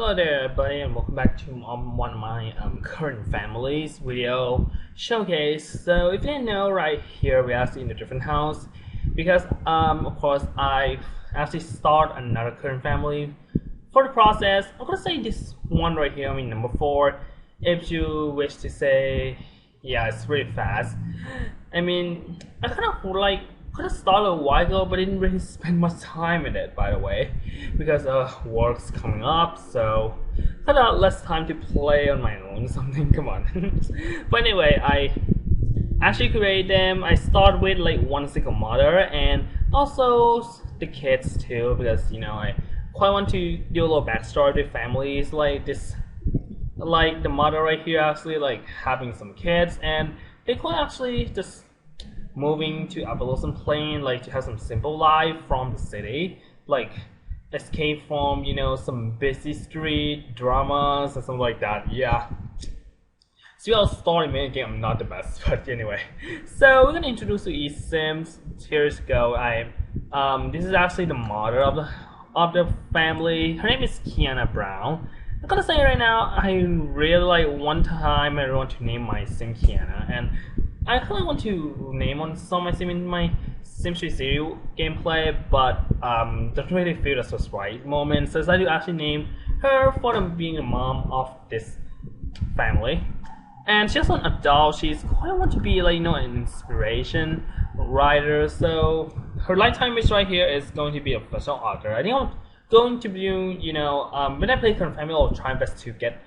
Hello there, everybody, and welcome back to one of my current families video showcase. So, if you didn't know, right here we're actually in a different house because, of course, I actually start another current family. For the process, I'm gonna say this one right here, number 4. If you wish to say, yeah, it's really fast. I kind of like could have started a while ago, but didn't really spend much time in it, by the way, because work's coming up, so kind of less time to play on my own. Something, come on. But anyway, I actually create them. I start with like one single mother and also the kids too, because I quite want to do a little backstory to families like this, like the mother right here actually like having some kids, and they could actually just moving to Appalachian Plain, like to have some simple life from the city, like escape from some busy street dramas and something like that. Yeah. So your story main game, I'm not the best, but anyway. So we're gonna introduce you eSims. Here's go. This is actually the mother of the family. Her name is Kiana Brown. I'm gonna say right now, I really like one time I really want to name my sim Kiana, and I kind of want to name on some of my sim in my Sims 3 series gameplay, but don't really feel that's the right moment. So I decided to actually name her for them being a mom of this family. And she's an adult. She's quite want to be like an inspiration writer. So her lifetime wish right here is going to be a professional author. I think I'm going to do when I play current family, I'll try my best to get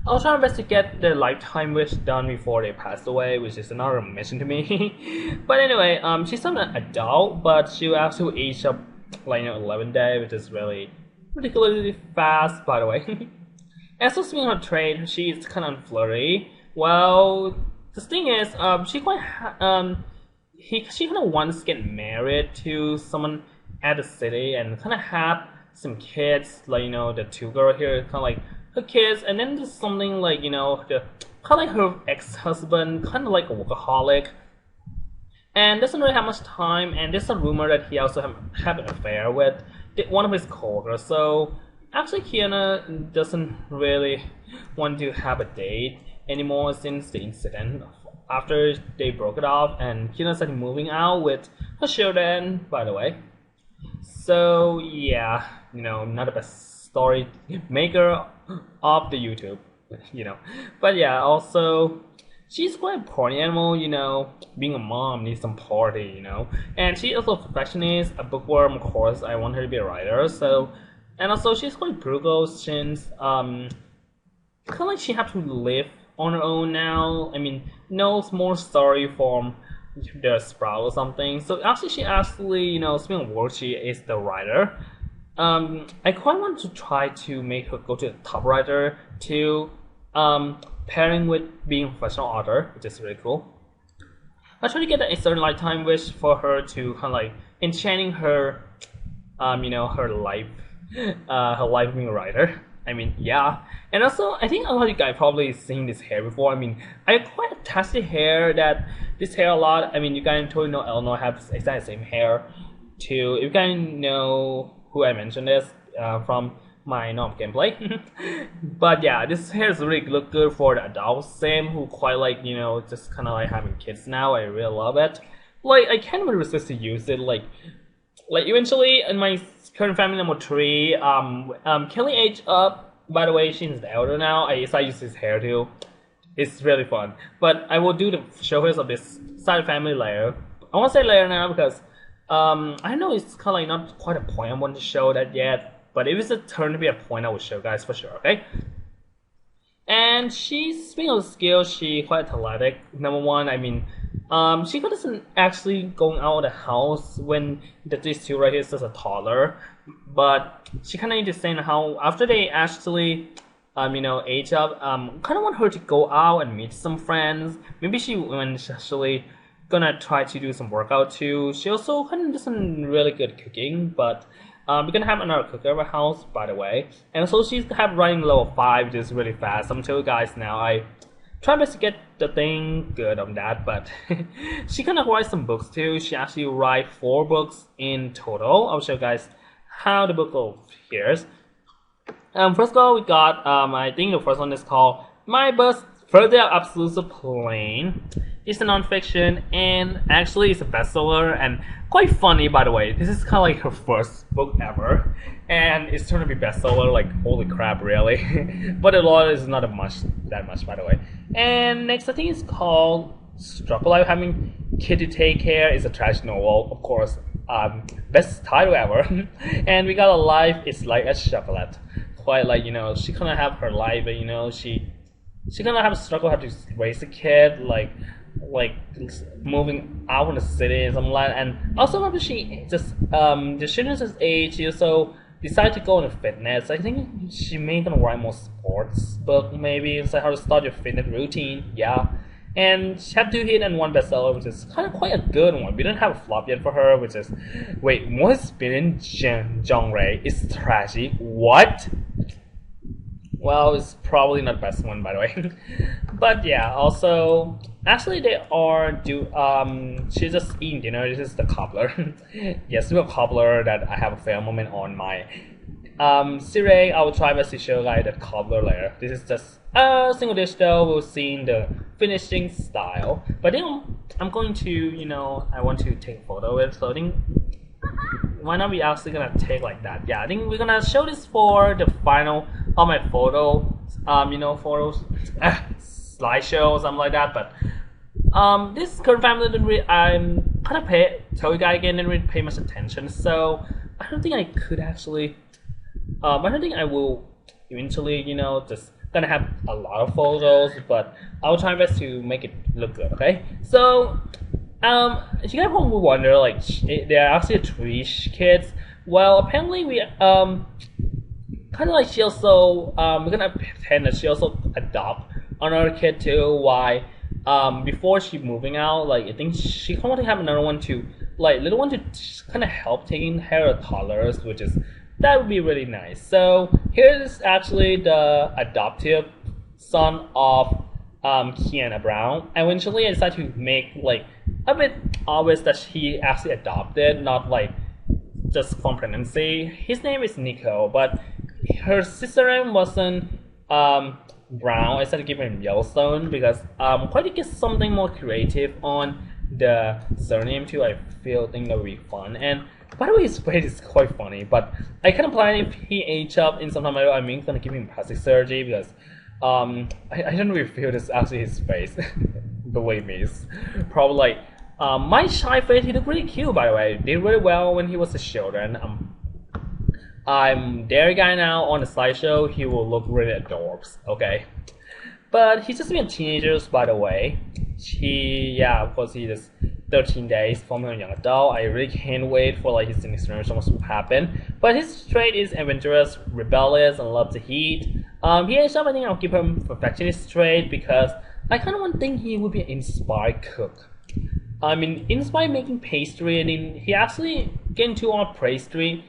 I'll try my best to get their lifetime wish done before they pass away, which is another mission to me. But anyway, she's not an adult, but she will actually age up like 11 days, which is really ridiculously fast, by the way. As for speaking of trade, she's kind of flirty. Well, the thing is, she kind of wants to get married to someone at the city and kind of have some kids, like the two girls here, kind of like her kids, and then there's something like the kind of like her ex-husband, kind of like a workaholic, and doesn't really have much time. And there's a rumor that he also have an affair with one of his coworkers. So actually, Kiana doesn't really want to have a date anymore since the incident. After they broke it off, and Kiana started moving out with her children, by the way. So yeah, not the best story maker of the YouTube, But yeah, also she's quite a party animal, being a mom needs some party, And she's also a perfectionist, a bookworm, of course. I want her to be a writer, so. And also she's quite frugal since kind of like she have to live on her own now. No more story from the Sprout or something. So actually she speaking of work, she is the writer. I quite want to try to make her go to the top writer to pairing with being a professional author, which is really cool. I try to get a certain lifetime wish for her to kind of like enchanting her, her life, her life being a writer. Yeah. And also, I think a lot of you guys probably seen this hair before. I quite attached the hair that this hair a lot. You guys totally know Eleanor has exactly the same hair too. If you guys know who I mentioned this from my gameplay. But yeah, this hair is really look good for the adult sim who quite like just kind of like having kids now. I really love it. Like I can't really resist to use it. Like eventually in my current family number 3, Kelly aged up. By the way, she's the elder now. I use his hair too. It's really fun. But I will do the showcase of this side family later. I won't say later now because I know it's kind of like not quite a point I want to show that yet, but if it's a turn to be a point, I will show guys for sure, okay? And she's, speaking of skills, she quite athletic. Number 1, she doesn't actually going out of the house when these two right here is just a toddler, but she kind of understand how after they actually age up, kind of want her to go out and meet some friends. Maybe when she's actually gonna try to do some workout too. She also kind of doesn't really good cooking, but we're gonna have another cooker at our house, by the way. And so she's have running level 5, which is really fast. I'm telling you guys now, I try best to get the thing good on that, but she kind of writes some books too. She actually write 4 books in total. I'll show you guys how the book appears. First of all, we got I think the first one is called My Bus Further Absolute Plane. It's a non-fiction and actually it's a bestseller and quite funny, by the way. This is kind of like her first book ever, and it's turned to be bestseller. Like holy crap, really! But the law is not that much, by the way. And next, I think it's called Struggle Life Having Kid to Take Care. It's a trash novel, of course. Best title ever. And we got a life. It's like a chocolate. Quite like she kind of have her life, but she kind of have a struggle how to raise a kid, like moving out in the city and something like that. And also after she just the children's age, she also decided to go into fitness. I think she may gonna write more sports book, maybe it's like how to start your fitness routine. Yeah. And she had 2 hit and 1 bestseller, which is kind of quite a good one. We don't have a flop yet for her, which is, wait, what's been genre? It's trashy. What? Well, it's probably not the best one, by the way. But yeah, also, actually they are she's just eating dinner. This is the cobbler. Yes, the cobbler that I have a fair moment on my series. I will try my to show like the cobbler later. This is just a single dish though. We'll see the finishing style. But then I'm going to, I want to take a photo of it. So I think why not we actually gonna take like that? Yeah, I think we're gonna show this for the final of my photos, photos, slideshow or something like that. But this current family didn't really, I'm kind of tell you guys again, didn't really pay much attention. So I don't think I could actually. I don't think I will eventually, just gonna have a lot of photos, but I'll try my best to make it look good. Okay, so. If you guys probably wonder, like, there are actually 3 kids. Well, apparently we, kind of like she also, we're gonna pretend that she also adopt another kid too. Why? Before she moving out, like, I think she kind of want to have another one to, like, little one to kind of help taking care of toddlers, which is, that would be really nice. So, here's actually the adoptive son of, Kiana Brown. Eventually, I decided to make, like, a bit obvious that he actually adopted, not like just from pregnancy. His name is Nico, but her sister name wasn't Brown. I decided to give him Yellowstone because quite to get something more creative on the surname too. I think that would be fun. And by the way, his face is quite funny. But I kind of plan if he age up in some time, I'm gonna give him plastic surgery because I don't really feel this actually his face. Believe me, it's probably like. My shy face, he looked really cute, by the way. Did really well when he was a children. I'm their guy now on the slideshow. He will look really adorbs, okay? But he's just been teenagers, by the way. Of course, he just 13 days from a young adult. I really can't wait for like his next generation to happen. But his trait is adventurous, rebellious, and loves to heat. He age up, I think I'll give him perfectionist trait because I kind of want to think he would be an inspired cook. I mean, inspired making pastry, and then he actually get into on pastry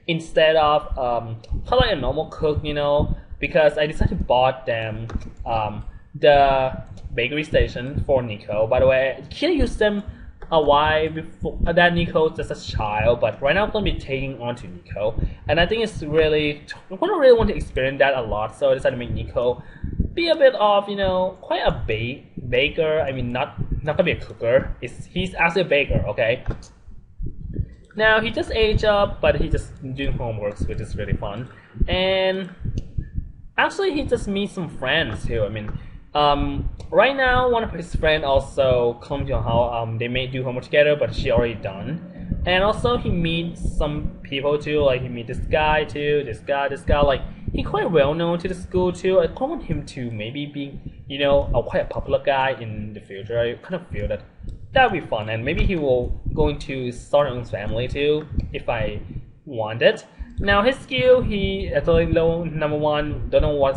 instead of kind of like a normal cook, because I decided to bought them the bakery station for Nico. By the way, he used them a while before that Nico just a child, but right now I'm gonna be taking on to Nico, and I think it's really I really want to experience that a lot. So I decided to make Nico be a bit of quite a baker. I mean, not gonna be a cooker. He's actually a baker, okay? Now he just aged up, but he just doing homeworks, which is really fun. And actually, he just meets some friends too. I mean, right now one of his friends also come to how they may do homework together, but she already done. And also he meets some people too. Like he meet this guy too, this guy. Like he quite well known to the school too. I kind of want him to maybe be quite a popular guy in the future. I kind of feel that would be fun, and maybe he will going to start his own family too if I want it. Now his skill, he actually number 1, don't know why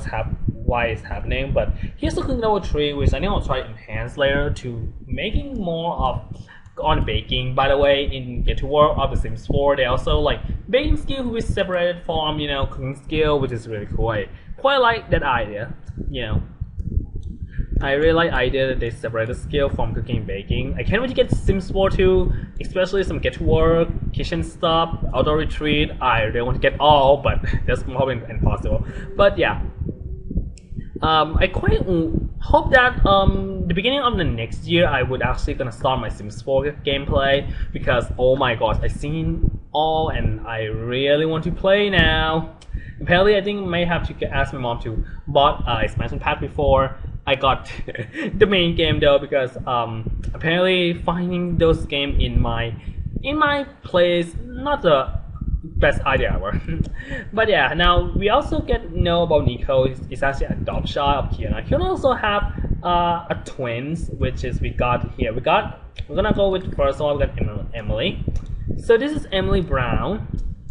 it's happening, but he's looking level 3, which I think I'll try to enhance later to making more of on baking. By the way, in Get to Work of The Sims 4, they also like baking skill who is separated from cooking skill, which is really cool. I quite like that idea. I really like idea that they separated skill from cooking and baking. I can't wait to get Sims 4 too, especially some get to work, kitchen stuff, outdoor retreat. I really want to get all, but that's probably impossible. But yeah. I quite hope that the beginning of the next year I would actually gonna start my Sims 4 gameplay, because oh my gosh, I've seen all and I really want to play now. Apparently, I think I may have to ask my mom to bought expansion pack before I got the main game though, because apparently finding those games in my place not the best idea ever. But yeah, now we also know about Nico. It's actually a dog shot of Kiana. Kiana also have a twins, which is we got here. We're gonna go with first of all we got Emily. So this is Emily Brown.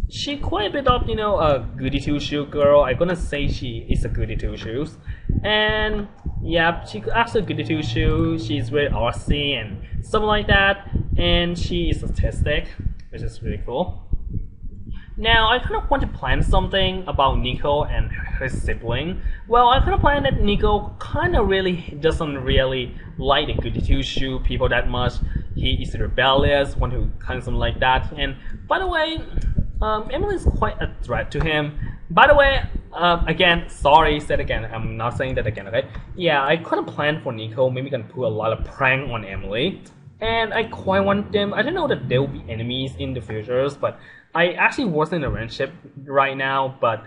She quite a bit of a goody two shoe girl. I'm gonna say she is a goody two shoes, and yeah, she actually goody two shoe. She's very artsy and something like that, and she is autistic, which is really cool. Now, I kind of want to plan something about Nico and her sibling. Well, I kind of plan that Nico kind of really doesn't really like the goody two-shoe people that much. He is rebellious, want to kind of something like that. And by the way, Emily is quite a threat to him. By the way, again, sorry, said again. I'm not saying that again, okay? Yeah, I kind of planned for Nico. Maybe gonna put a lot of prank on Emily. And I quite want them. I don't know that they will be enemies in the futures, but I actually wasn't in a relationship right now, but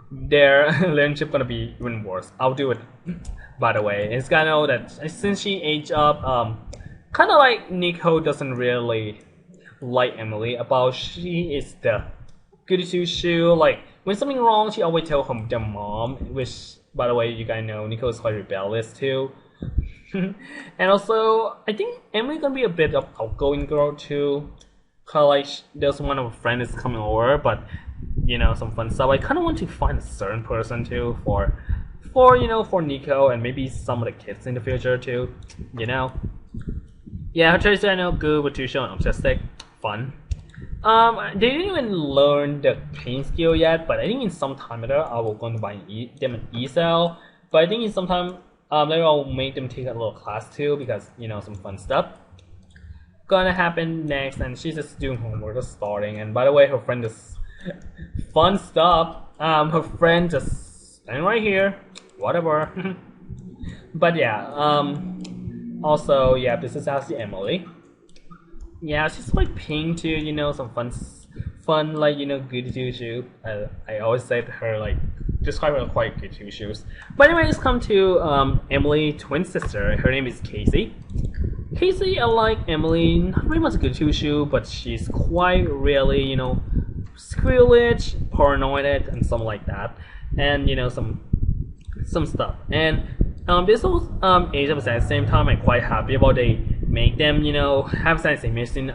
their relationship gonna be even worse. I'll do it. By the way, it's gotta know that since she aged up, kind of like Nico doesn't really like Emily. About she is the goody two shoe. Like when something wrong, she always tell her mom. Which, by the way, you guys know Nico is quite rebellious too. And also, I think Emily gonna be a bit of outgoing girl too. Kinda like there's one of her friends is coming over, but some fun stuff. I kind of want to find a certain person too for Nico and maybe some of the kids in the future too. Yeah, her traits I know good with Tusho and autistic, fun. They didn't even learn the paint skill yet, but I think in some time later I will going to buy them an e-cell. But I think in some time later I'll make them take a little class too, because some fun stuff gonna happen next. And she's just doing homework, just starting. And by the way, her friend is fun stuff. Her friend just standing right here, whatever. But yeah, also yeah, this is actually Emily. Yeah, she's quite pink too. Some fun like goody two shoe. I always say to her like describe her quite good two shoes. But anyway, let's come to Emily twin sister. Her name is Casey. Casey, unlike Emily, not very much good two shoe, but she's quite really squealish, paranoid, and something like that, and some stuff. And this was age of at the same time. I'm quite happy about they make them have the same mission.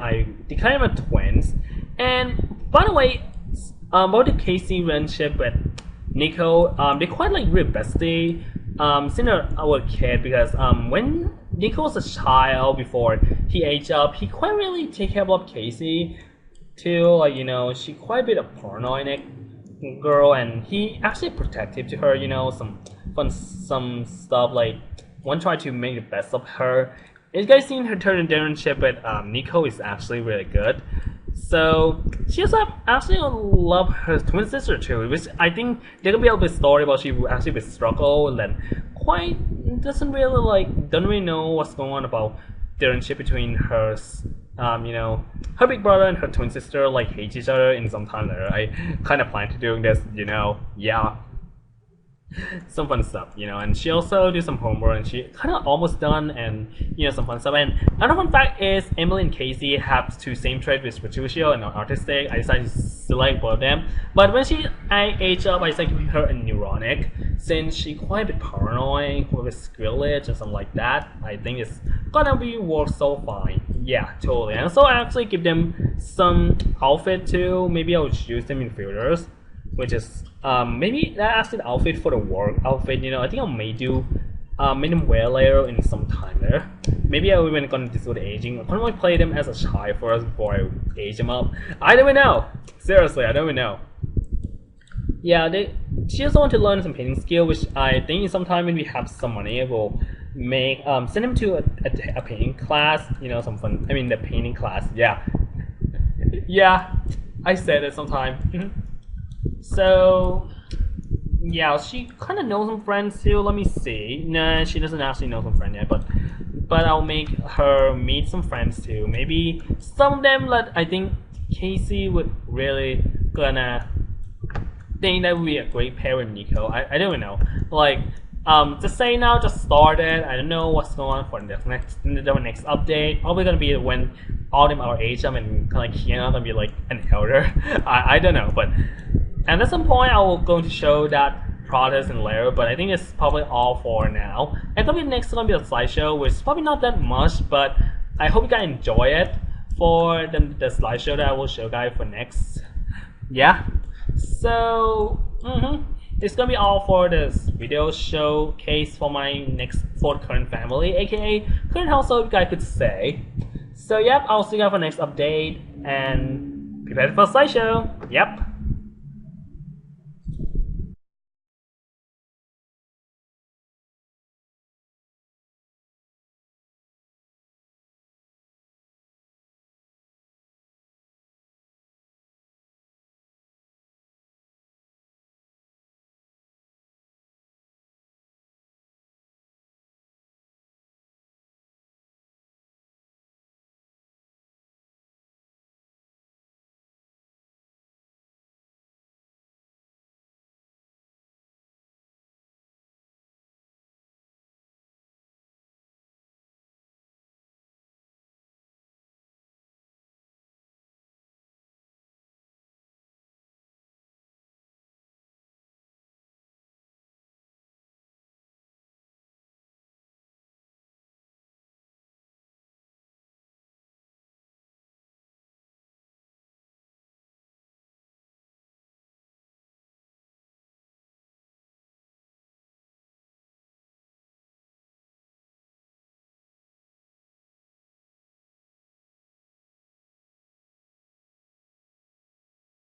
They kind of are twins. And by the way, about the Casey relationship with Nico, they quite like real bestie since our kid, because when Nico was a child before he aged up, he quite really take care of Casey too. Like she quite a bit of paranoid girl, and he actually protective to her. Some stuff like one try to make the best of her. You guys seen her relationship with Nico is actually really good. So she also actually love her twin sister too, which I think there could be a little bit story about she will actually be struggle and then quite doesn't really know what's going on about the relationship between her her big brother and her twin sister hate each other in some time later. I kind of plan to doing this, yeah. Some fun stuff, and she also do some homework, and she kind of almost done, and some fun stuff. And another fun fact is Emily and Casey have two same traits with Petruchio and artistic. I decided to select both of them, but when I age up, I decided to give her a neuronic, since she quite a bit paranoid, with squealage and something like that. I think it's gonna be work so fine. Yeah, totally. And so I actually give them some outfit too. Maybe I'll use them in futures, which is maybe that's an outfit for the work outfit. I think I may do make them wear later in some time there. Maybe I'm even gonna do the aging. I'm gonna play them as a child first before I age them up. I don't even know. Seriously, I don't even know. Yeah, she also want to learn some painting skill, which I think sometime when we have some money, we'll make send him to a painting class, you know, some fun. I mean, the painting class. Yeah, yeah, I said it sometime. So yeah, she kind of knows some friends too. Let me see. No, she doesn't actually know some friends yet, but I'll make her meet some friends too. Maybe some of them that I think Casey would really gonna think that would be a great pair with Nico. I don't know. Like, just say now, just started. I don't know what's going on for the next update. Probably gonna be when all of them are age up and kind of like Kiana gonna be like an elder. I don't know, but and at some point I will going to show that process and layer, but I think it's probably all for now. And probably next is gonna be a slideshow, which is probably not that much, but I hope you guys enjoy it for the slideshow that I will show you guys for next. Yeah. So it's gonna be all for this video showcase for my next for current family, aka current household, you guys could say. So yep, I'll see you guys for next update and prepare for a slideshow. Yep.